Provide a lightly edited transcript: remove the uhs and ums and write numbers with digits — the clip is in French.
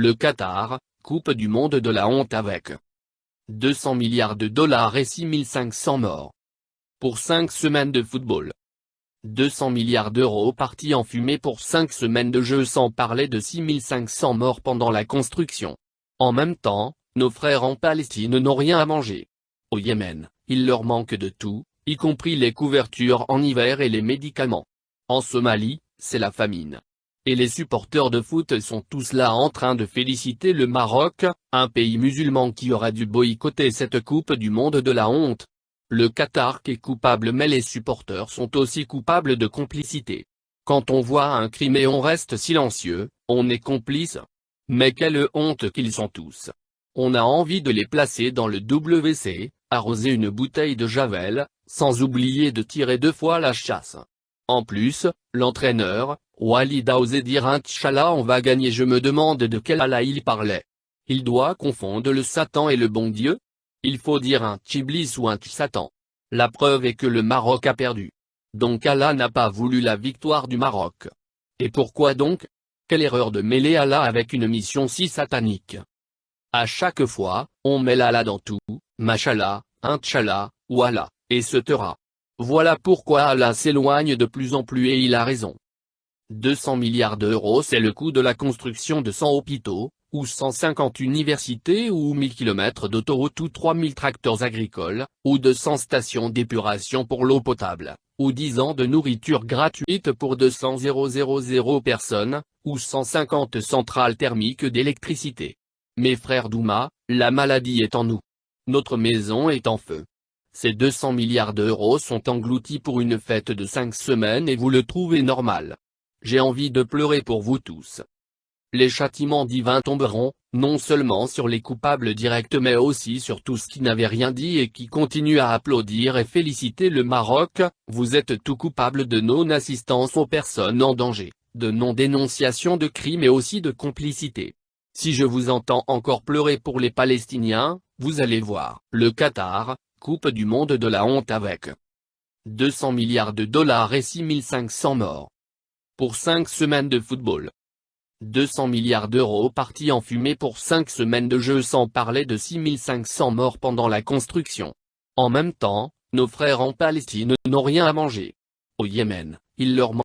Le Qatar, Coupe du monde de la honte avec 200 milliards de dollars et 6500 morts. Pour 5 semaines de football. 200 milliards d'euros partis en fumée pour 5 semaines de jeu, sans parler de 6500 morts pendant la construction. En même temps, nos frères en Palestine n'ont rien à manger. Au Yémen, il leur manque de tout, y compris les couvertures en hiver et les médicaments. En Somalie, c'est la famine. Et les supporters de foot sont tous là en train de féliciter le Maroc, un pays musulman qui aurait dû boycotter cette Coupe du monde de la honte. Le Qatar qui est coupable, mais les supporters sont aussi coupables de complicité. Quand on voit un crime et on reste silencieux, on est complice. Mais quelle honte qu'ils sont tous. On a envie de les placer dans le WC, arroser une bouteille de Javel, sans oublier de tirer 2 fois la chasse. En plus, l'entraîneur, Walid a osé dire Inch'Allah on va gagner. Je me demande de quel Allah il parlait. Il doit confondre le Satan et le bon Dieu? Il faut dire un Tchiblis ou un Satan. La preuve est que le Maroc a perdu. Donc Allah n'a pas voulu la victoire du Maroc. Et pourquoi donc? Quelle erreur de mêler Allah avec une mission si satanique. À chaque fois, on mêle Allah dans tout, Machallah, Inch'Allah, ou Allah, et se taira. Voilà pourquoi Allah s'éloigne de plus en plus, et il a raison. 200 milliards d'euros, c'est le coût de la construction de 100 hôpitaux, ou 150 universités, ou 1000 km d'autoroutes, ou 3000 tracteurs agricoles, ou 200 stations d'épuration pour l'eau potable, ou 10 ans de nourriture gratuite pour 200 000 personnes, ou 150 centrales thermiques d'électricité. Mes frères Douma, la maladie est en nous. Notre maison est en feu. Ces 200 milliards d'euros sont engloutis pour une fête de 5 semaines et vous le trouvez normal. J'ai envie de pleurer pour vous tous. Les châtiments divins tomberont, non seulement sur les coupables directs mais aussi sur tous qui n'avaient rien dit et qui continuent à applaudir et féliciter le Maroc. Vous êtes tout coupables de non-assistance aux personnes en danger, de non-dénonciation de crimes et aussi de complicité. Si je vous entends encore pleurer pour les Palestiniens, vous allez voir. Le Qatar, Coupe du monde de la honte avec 200 milliards de dollars et 6500 morts. Pour 5 semaines de football. 200 milliards d'euros partis en fumée pour 5 semaines de jeu, sans parler de 6500 morts pendant la construction. En même temps, nos frères en Palestine n'ont rien à manger. Au Yémen, il leur manque